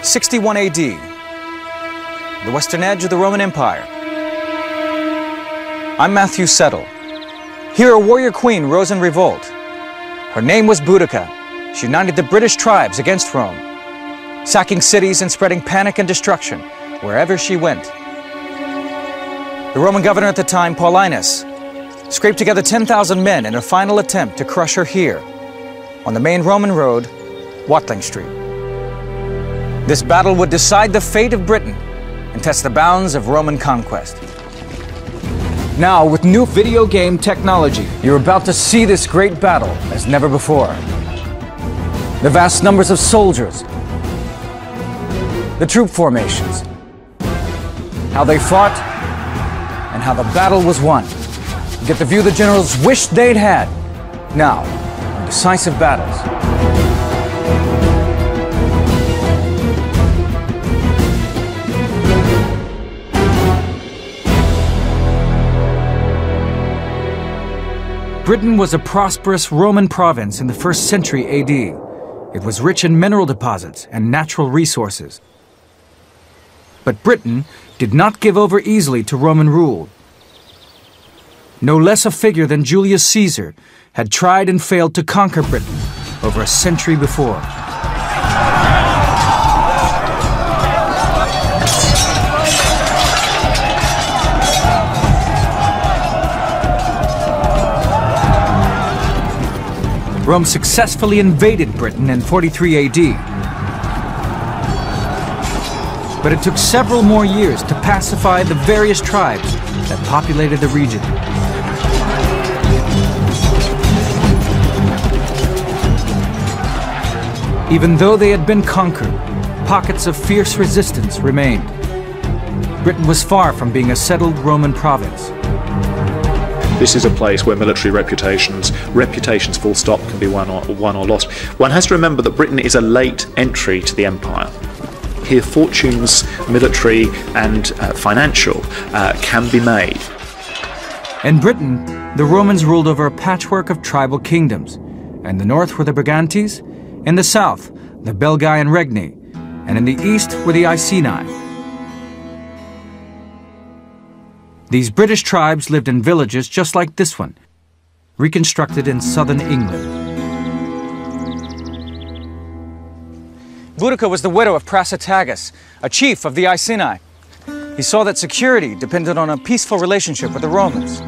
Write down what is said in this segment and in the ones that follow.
61 AD, the western edge of the Roman Empire. I'm Matthew Settle. Here a warrior queen rose in revolt. Her name was Boudicca. She united the British tribes against Rome, sacking cities and spreading panic and destruction wherever she went. The Roman governor at the time, Paulinus, scraped together 10,000 men in a final attempt to crush her here, on the main Roman road, Watling Street. This battle would decide the fate of Britain and test the bounds of Roman conquest. Now, with new video game technology, you're about to see this great battle as never before. The vast numbers of soldiers, the troop formations, how they fought, and how the battle was won. You get the view the generals wished they'd had. Now, on Decisive Battles. Britain was a prosperous Roman province in the 1st century AD. It was rich in mineral deposits and natural resources. But Britain did not give over easily to Roman rule. No less a figure than Julius Caesar had tried and failed to conquer Britain over a century before. Rome successfully invaded Britain in 43 AD. But it took several more years to pacify the various tribes that populated the region. Even though they had been conquered, pockets of fierce resistance remained. Britain was far from being a settled Roman province. This is a place where military reputations full stop, can be won or lost. One has to remember that Britain is a late entry to the empire. Here fortunes, military and financial, can be made. In Britain, the Romans ruled over a patchwork of tribal kingdoms. In the north were the Brigantes, in the south, the Belgae and Regni, and in the east were the Iceni. These British tribes lived in villages just like this one, reconstructed in southern England. Boudicca was the widow of Prasutagus, a chief of the Iceni. He saw that security depended on a peaceful relationship with the Romans.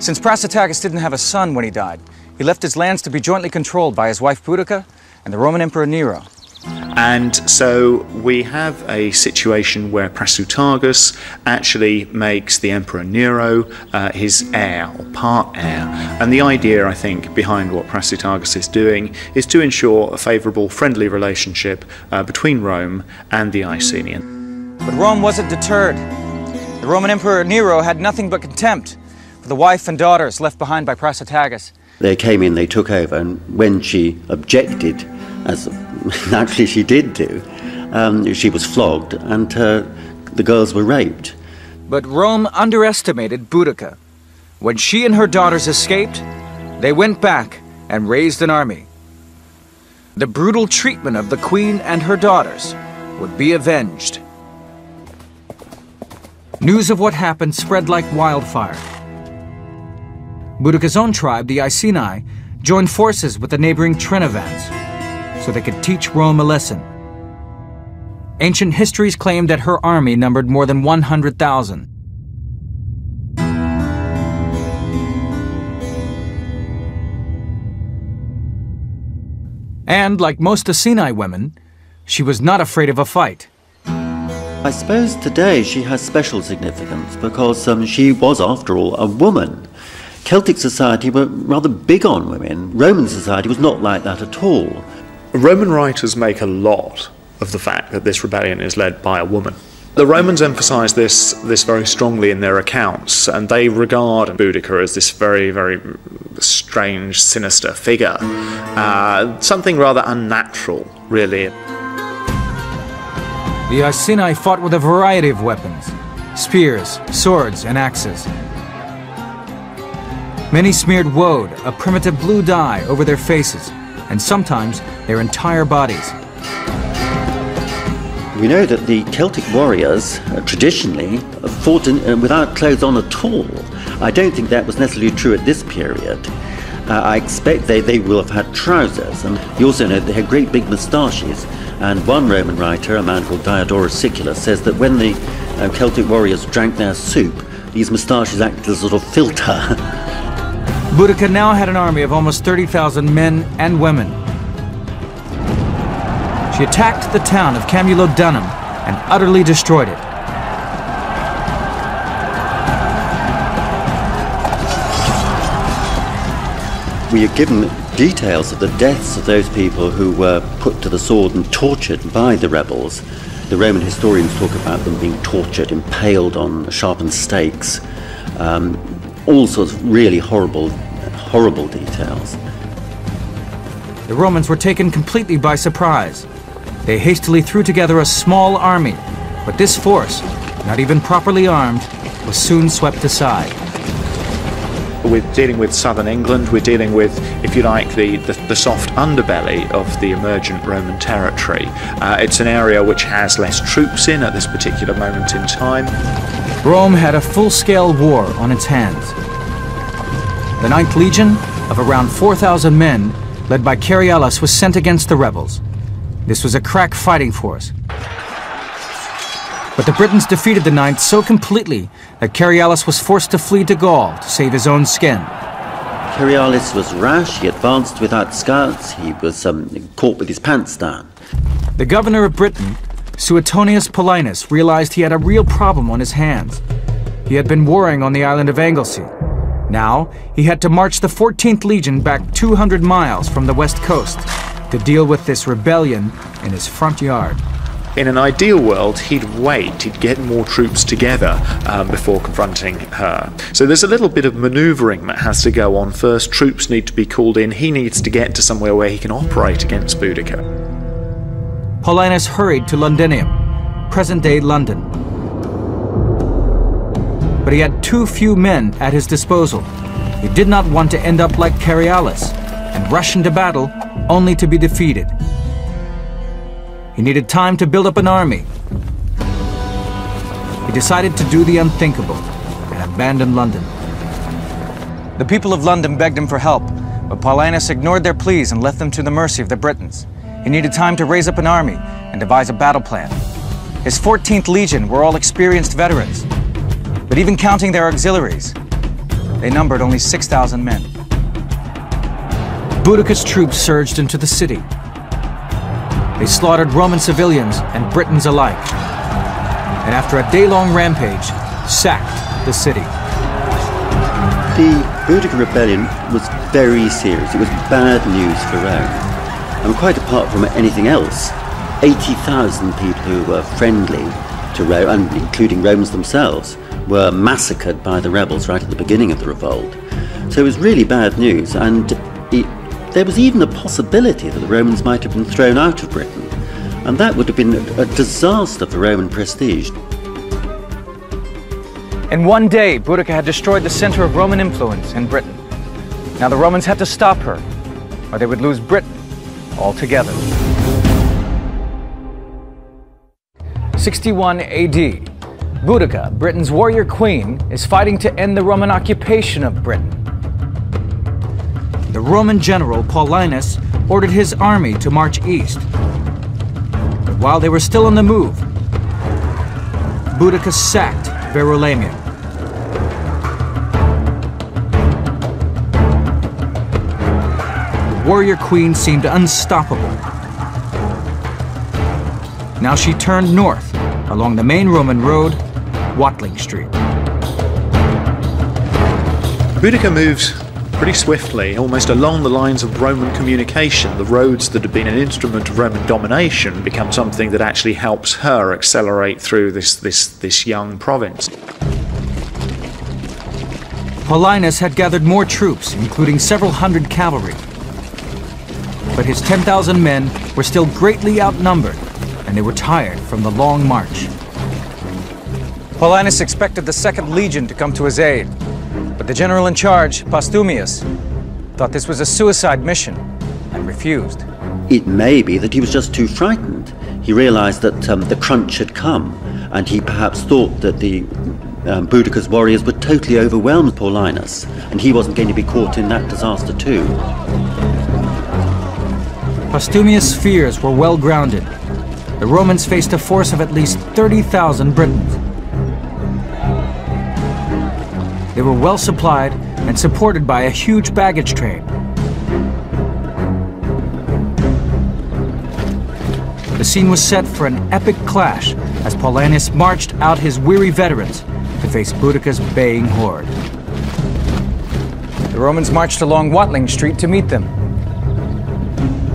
Since Prasutagus didn't have a son when he died, he left his lands to be jointly controlled by his wife Boudicca and the Roman Emperor Nero. And so we have a situation where Prasutagus actually makes the Emperor Nero his heir, or part heir. And the idea, I think, behind what Prasutagus is doing is to ensure a favourable, friendly relationship between Rome and the Iceni. But Rome wasn't deterred. The Roman Emperor Nero had nothing but contempt for the wife and daughters left behind by Prasutagus. They came in, they took over, and when she objected, as naturally she did do, she was flogged and the girls were raped. But Rome underestimated Boudicca. When she and her daughters escaped, they went back and raised an army. The brutal treatment of the queen and her daughters would be avenged. News of what happened spread like wildfire. Boudicca's own tribe, the Iceni, joined forces with the neighboring Trinovans so they could teach Rome a lesson. Ancient histories claim that her army numbered more than 100,000. And like most Iceni women, she was not afraid of a fight. I suppose today she has special significance because she was, after all, a woman. Celtic society were rather big on women. Roman society was not like that at all. Roman writers make a lot of the fact that this rebellion is led by a woman. The Romans emphasise this very strongly in their accounts, and they regard Boudicca as this very, very strange, sinister figure. Something rather unnatural, really. The Iceni fought with a variety of weapons: spears, swords, and axes. Many smeared woad, a primitive blue dye, over their faces, and sometimes their entire bodies. We know that the Celtic warriors traditionally fought without clothes on at all. I don't think that was necessarily true at this period. I expect they will have had trousers, and you also know they had great big moustaches. And one Roman writer, a man called Diodorus Siculus, says that when the Celtic warriors drank their soup, these moustaches acted as a sort of filter. Boudicca now had an army of almost 30,000 men and women. She attacked the town of Camulodunum and utterly destroyed it. We are given details of the deaths of those people who were put to the sword and tortured by the rebels. The Roman historians talk about them being tortured, impaled on sharpened stakes, all sorts of really horrible details. The Romans were taken completely by surprise. They hastily threw together a small army, but this force, not even properly armed, was soon swept aside. We're dealing with southern England, we're dealing with, if you like, the soft underbelly of the emergent Roman territory. It's an area which has less troops in at this particular moment in time. Rome had a full-scale war on its hands. The 9th Legion, of around 4,000 men, led by Cerealis, was sent against the rebels. This was a crack fighting force. But the Britons defeated the 9th so completely that Cerealis was forced to flee to Gaul to save his own skin. Cerealis was rash, he advanced without scouts, he was caught with his pants down. The governor of Britain, Suetonius Paulinus, realized he had a real problem on his hands. He had been warring on the island of Anglesey. Now, he had to march the 14th Legion back 200 miles from the west coast to deal with this rebellion in his front yard. In an ideal world, he'd wait, he'd get more troops together before confronting her. So there's a little bit of manoeuvring that has to go on. First, troops need to be called in, he needs to get to somewhere where he can operate against Boudicca. Paulinus hurried to Londinium, present-day London. But he had too few men at his disposal. He did not want to end up like Cerealis and rush into battle only to be defeated. He needed time to build up an army. He decided to do the unthinkable and abandon London. The people of London begged him for help, but Paulinus ignored their pleas and left them to the mercy of the Britons. He needed time to raise up an army and devise a battle plan. His 14th Legion were all experienced veterans, but even counting their auxiliaries, they numbered only 6,000 men. Boudicca's troops surged into the city. They slaughtered Roman civilians and Britons alike, and after a day-long rampage, sacked the city. The Boudicca rebellion was very serious. It was bad news for Rome. And quite apart from anything else, 80,000 people who were friendly to Rome, and including Romans themselves, were massacred by the rebels right at the beginning of the revolt. So it was really bad news, and there was even a possibility that the Romans might have been thrown out of Britain, and that would have been a disaster for Roman prestige. In one day, Boudicca had destroyed the center of Roman influence in Britain. Now the Romans had to stop her, or they would lose Britain altogether. 61 AD. Boudicca, Britain's warrior queen, is fighting to end the Roman occupation of Britain. The Roman general Paulinus ordered his army to march east. But while they were still on the move, Boudicca sacked Verulamium. The warrior queen seemed unstoppable. Now she turned north along the main Roman road, Watling Street. Boudicca moves pretty swiftly, almost along the lines of Roman communication. The roads that had been an instrument of Roman domination become something that actually helps her accelerate through this young province. Paulinus had gathered more troops, including several hundred cavalry. But his 10,000 men were still greatly outnumbered, and they were tired from the long march. Paulinus expected the 2nd Legion to come to his aid, but the general in charge, Paulinus, thought this was a suicide mission and refused. It may be that he was just too frightened. He realised that the crunch had come, and he perhaps thought that the Boudicca's warriors would totally overwhelm Paulinus, and he wasn't going to be caught in that disaster too. Postumius' fears were well grounded. The Romans faced a force of at least 30,000 Britons. They were well supplied and supported by a huge baggage train. The scene was set for an epic clash as Paulinus marched out his weary veterans to face Boudicca's baying horde. The Romans marched along Watling Street to meet them.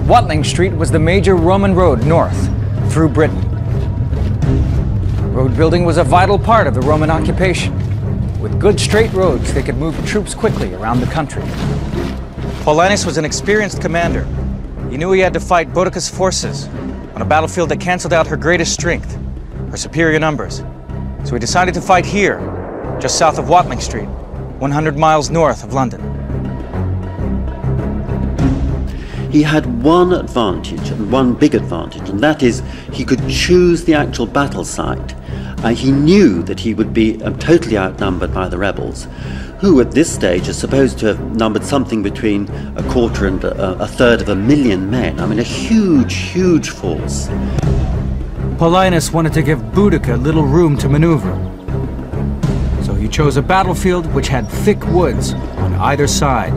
Watling Street was the major Roman road north through Britain. Road building was a vital part of the Roman occupation. With good straight roads, they could move troops quickly around the country. Paulinus was an experienced commander. He knew he had to fight Boudicca's forces on a battlefield that canceled out her greatest strength, her superior numbers. So he decided to fight here, just south of Watling Street, 100 miles north of London. He had one advantage, and one big advantage, and that is he could choose the actual battle site. He knew that he would be totally outnumbered by the rebels, who at this stage are supposed to have numbered something between a quarter and a third of 1,000,000 men. I mean, a huge, huge force. Paulinus wanted to give Boudicca little room to maneuver. So he chose a battlefield which had thick woods on either side.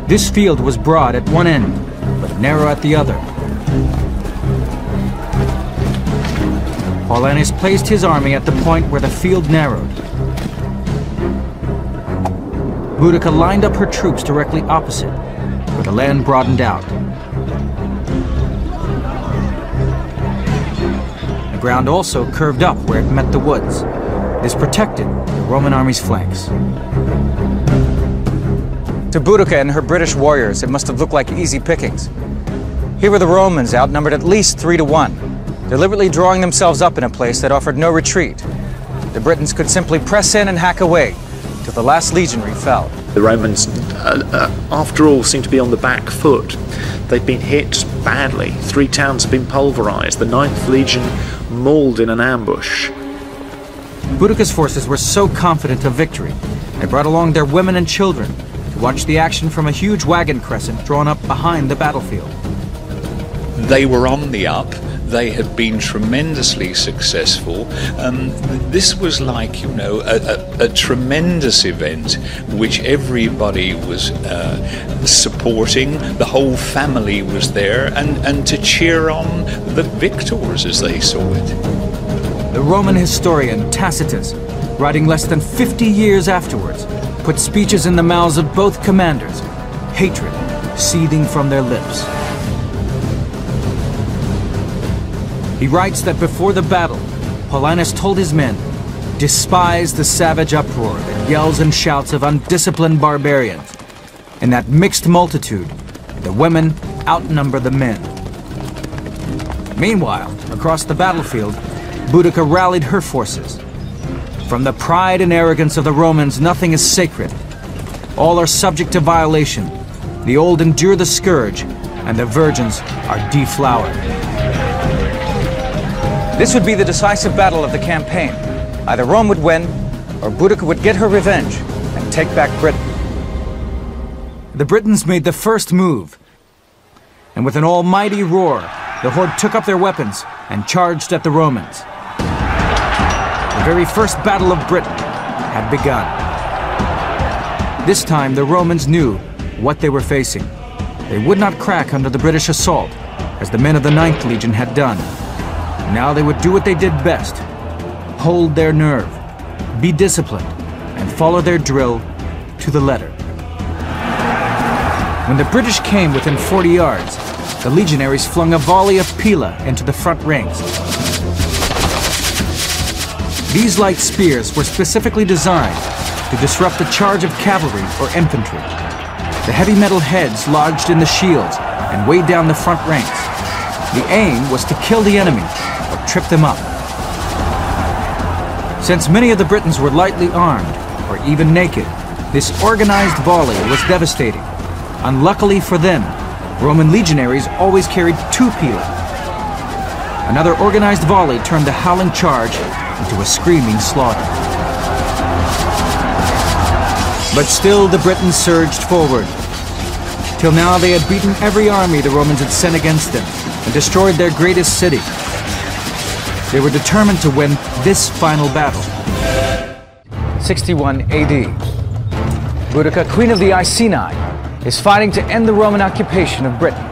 This field was broad at one end, but narrow at the other. Paulinus placed his army at the point where the field narrowed. Boudicca lined up her troops directly opposite, where the land broadened out. The ground also curved up where it met the woods. This protected the Roman army's flanks. To Boudicca and her British warriors, it must have looked like easy pickings. Here were the Romans outnumbered at least 3 to 1, deliberately drawing themselves up in a place that offered no retreat. The Britons could simply press in and hack away till the last legionary fell. The Romans, after all, seem to be on the back foot. They've been hit badly. 3 towns have been pulverized. The 9th Legion mauled in an ambush. Boudicca's forces were so confident of victory, they brought along their women and children to watch the action from a huge wagon crescent drawn up behind the battlefield. They were on the up. They had been tremendously successful. This was like, you know, a tremendous event which everybody was supporting. The whole family was there, and to cheer on the victors as they saw it. The Roman historian Tacitus, writing less than 50 years afterwards, put speeches in the mouths of both commanders, hatred seething from their lips. He writes that before the battle, Paulinus told his men, "Despise the savage uproar that yells and shouts of undisciplined barbarians. In that mixed multitude, the women outnumber the men." Meanwhile, across the battlefield, Boudicca rallied her forces. From the pride and arrogance of the Romans, nothing is sacred. All are subject to violation. The old endure the scourge, and the virgins are deflowered. This would be the decisive battle of the campaign. Either Rome would win, or Boudicca would get her revenge and take back Britain. The Britons made the first move, and with an almighty roar, the horde took up their weapons and charged at the Romans. The very first battle of Britain had begun. This time, the Romans knew what they were facing. They would not crack under the British assault, as the men of the 9th Legion had done. Now they would do what they did best: hold their nerve, be disciplined, and follow their drill to the letter. When the British came within 40 yards, the legionaries flung a volley of pila into the front ranks. These light spears were specifically designed to disrupt a charge of cavalry or infantry. The heavy metal heads lodged in the shields and weighed down the front ranks. The aim was to kill the enemy or trip them up. Since many of the Britons were lightly armed or even naked, this organized volley was devastating. Unluckily for them, Roman legionaries always carried 2 pila. Another organized volley turned the howling charge into a screaming slaughter. But still the Britons surged forward. Till now they had beaten every army the Romans had sent against them and destroyed their greatest city. They were determined to win this final battle. 61 AD. Boudicca, queen of the Iceni, is fighting to end the Roman occupation of Britain.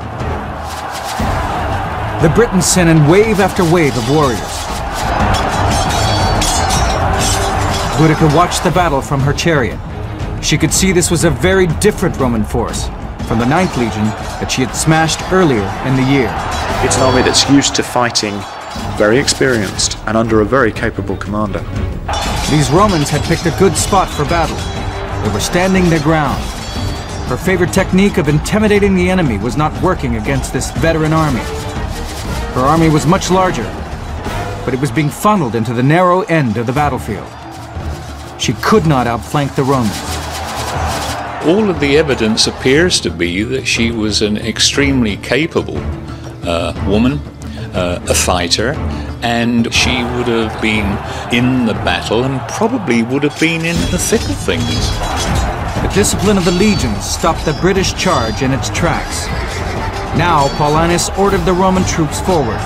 The Britons sent in wave after wave of warriors. Boudicca watched the battle from her chariot. She could see this was a very different Roman force from the 9th Legion that she had smashed earlier in the year. It's an army that's used to fighting, very experienced, and under a very capable commander. These Romans had picked a good spot for battle. They were standing their ground. Her favorite technique of intimidating the enemy was not working against this veteran army. Her army was much larger, but it was being funneled into the narrow end of the battlefield. She could not outflank the Romans. All of the evidence appears to be that she was an extremely capable woman, a fighter, and she would have been in the battle and probably would have been in the thick of things. The discipline of the legions stopped the British charge in its tracks. Now Paulinus ordered the Roman troops forward.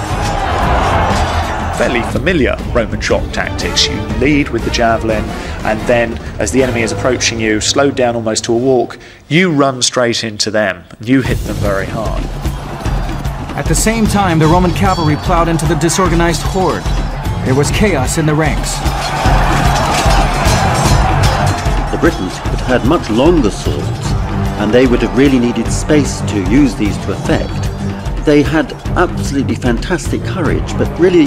Fairly familiar Roman shock tactics. You lead with the javelin, and then as the enemy is approaching you, slowed down almost to a walk, you run straight into them. You hit them very hard. At the same time, the Roman cavalry plowed into the disorganized horde. There was chaos in the ranks. The Britons had had much longer swords, and they would have really needed space to use these to effect. They had absolutely fantastic courage, but really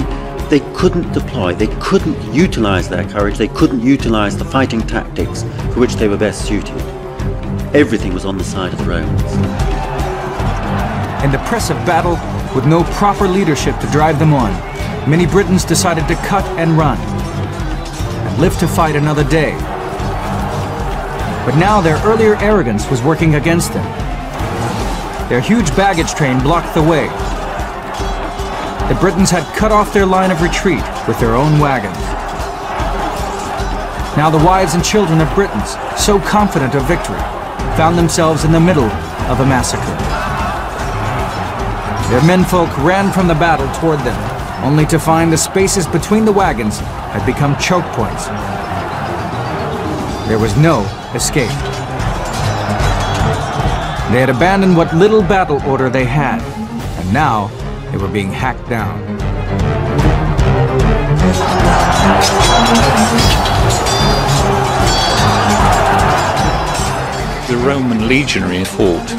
they couldn't deploy, they couldn't utilize their courage, they couldn't utilize the fighting tactics for which they were best suited. Everything was on the side of the Romans. In the press of battle, with no proper leadership to drive them on, many Britons decided to cut and run, and live to fight another day. But now their earlier arrogance was working against them. Their huge baggage train blocked the way. The Britons had cut off their line of retreat with their own wagons. Now the wives and children of Britons, so confident of victory, found themselves in the middle of a massacre. Their menfolk ran from the battle toward them, only to find the spaces between the wagons had become choke points. There was no escape. They had abandoned what little battle order they had, and now they were being hacked down. The Roman legionary fought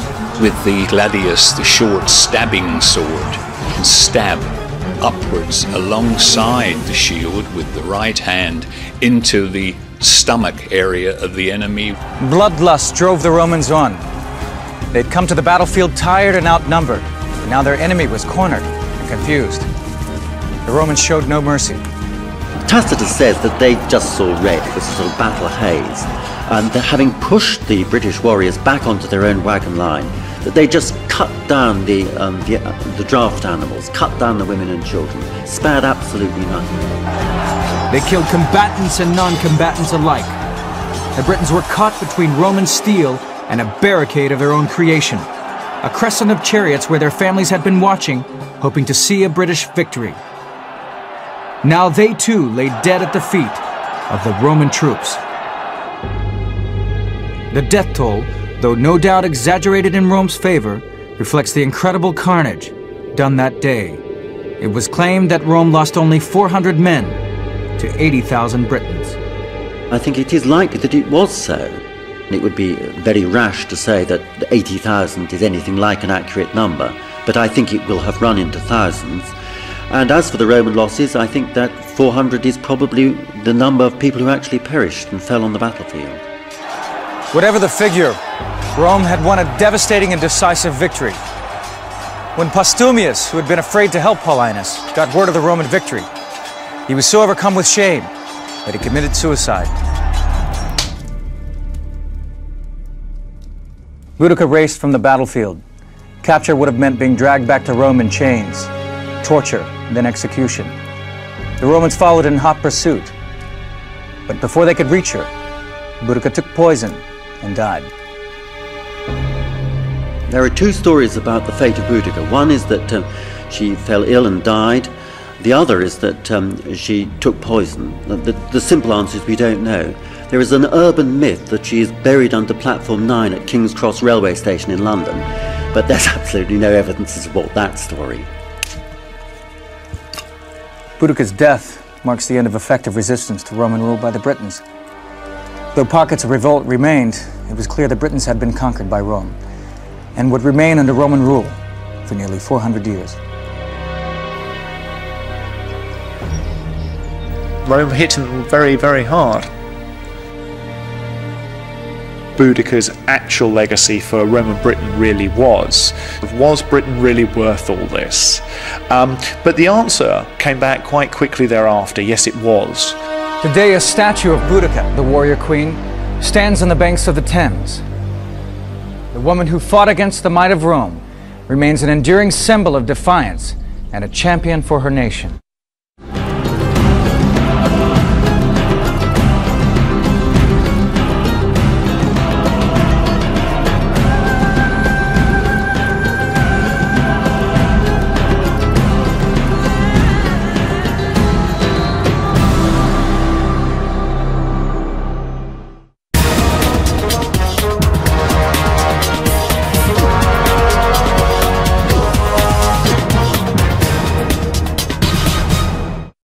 with the gladius, the short stabbing sword, and stab upwards alongside the shield with the right hand into the stomach area of the enemy. Bloodlust drove the Romans on. They'd come to the battlefield tired and outnumbered, and now their enemy was cornered and confused. The Romans showed no mercy. Tacitus says that they just saw red, it was a sort of battle haze, and that having pushed the British warriors back onto their own wagon line, that they just cut down the draft animals, cut down the women and children, spared absolutely nothing. They killed combatants and non-combatants alike. The Britons were caught between Roman steel and a barricade of their own creation, a crescent of chariots where their families had been watching, hoping to see a British victory. Now they too lay dead at the feet of the Roman troops. The death toll, though no doubt exaggerated in Rome's favor, reflects the incredible carnage done that day. It was claimed that Rome lost only 400 men to 80,000 Britons. I think it is likely that it was so. It would be very rash to say that 80,000 is anything like an accurate number, but I think it will have run into thousands. And as for the Roman losses, I think that 400 is probably the number of people who actually perished and fell on the battlefield. Whatever the figure, Rome had won a devastating and decisive victory. When Postumius, who had been afraid to help Paulinus, got word of the Roman victory, he was so overcome with shame that he committed suicide. Boudicca raced from the battlefield, Capture would have meant being dragged back to Rome in chains, torture, then execution. The Romans followed in hot pursuit. But before they could reach her, Boudicca took poison and died. There are two stories about the fate of Boudicca. One is that she fell ill and died. The other is that she took poison. The simple answer is we don't know. There is an urban myth that she is buried under platform 9 at King's Cross railway station in London, but there's absolutely no evidence to support that story. Boudicca's death marks the end of effective resistance to Roman rule by the Britons. Though pockets of revolt remained, it was clear the Britons had been conquered by Rome and would remain under Roman rule for nearly 400 years. Rome hit them very, very hard. Boudicca's actual legacy for Roman Britain really was Britain really worth all this? But the answer came back quite quickly thereafter. Yes, it was. Today, a statue of Boudicca, the warrior queen, stands on the banks of the Thames. The woman who fought against the might of Rome remains an enduring symbol of defiance and a champion for her nation.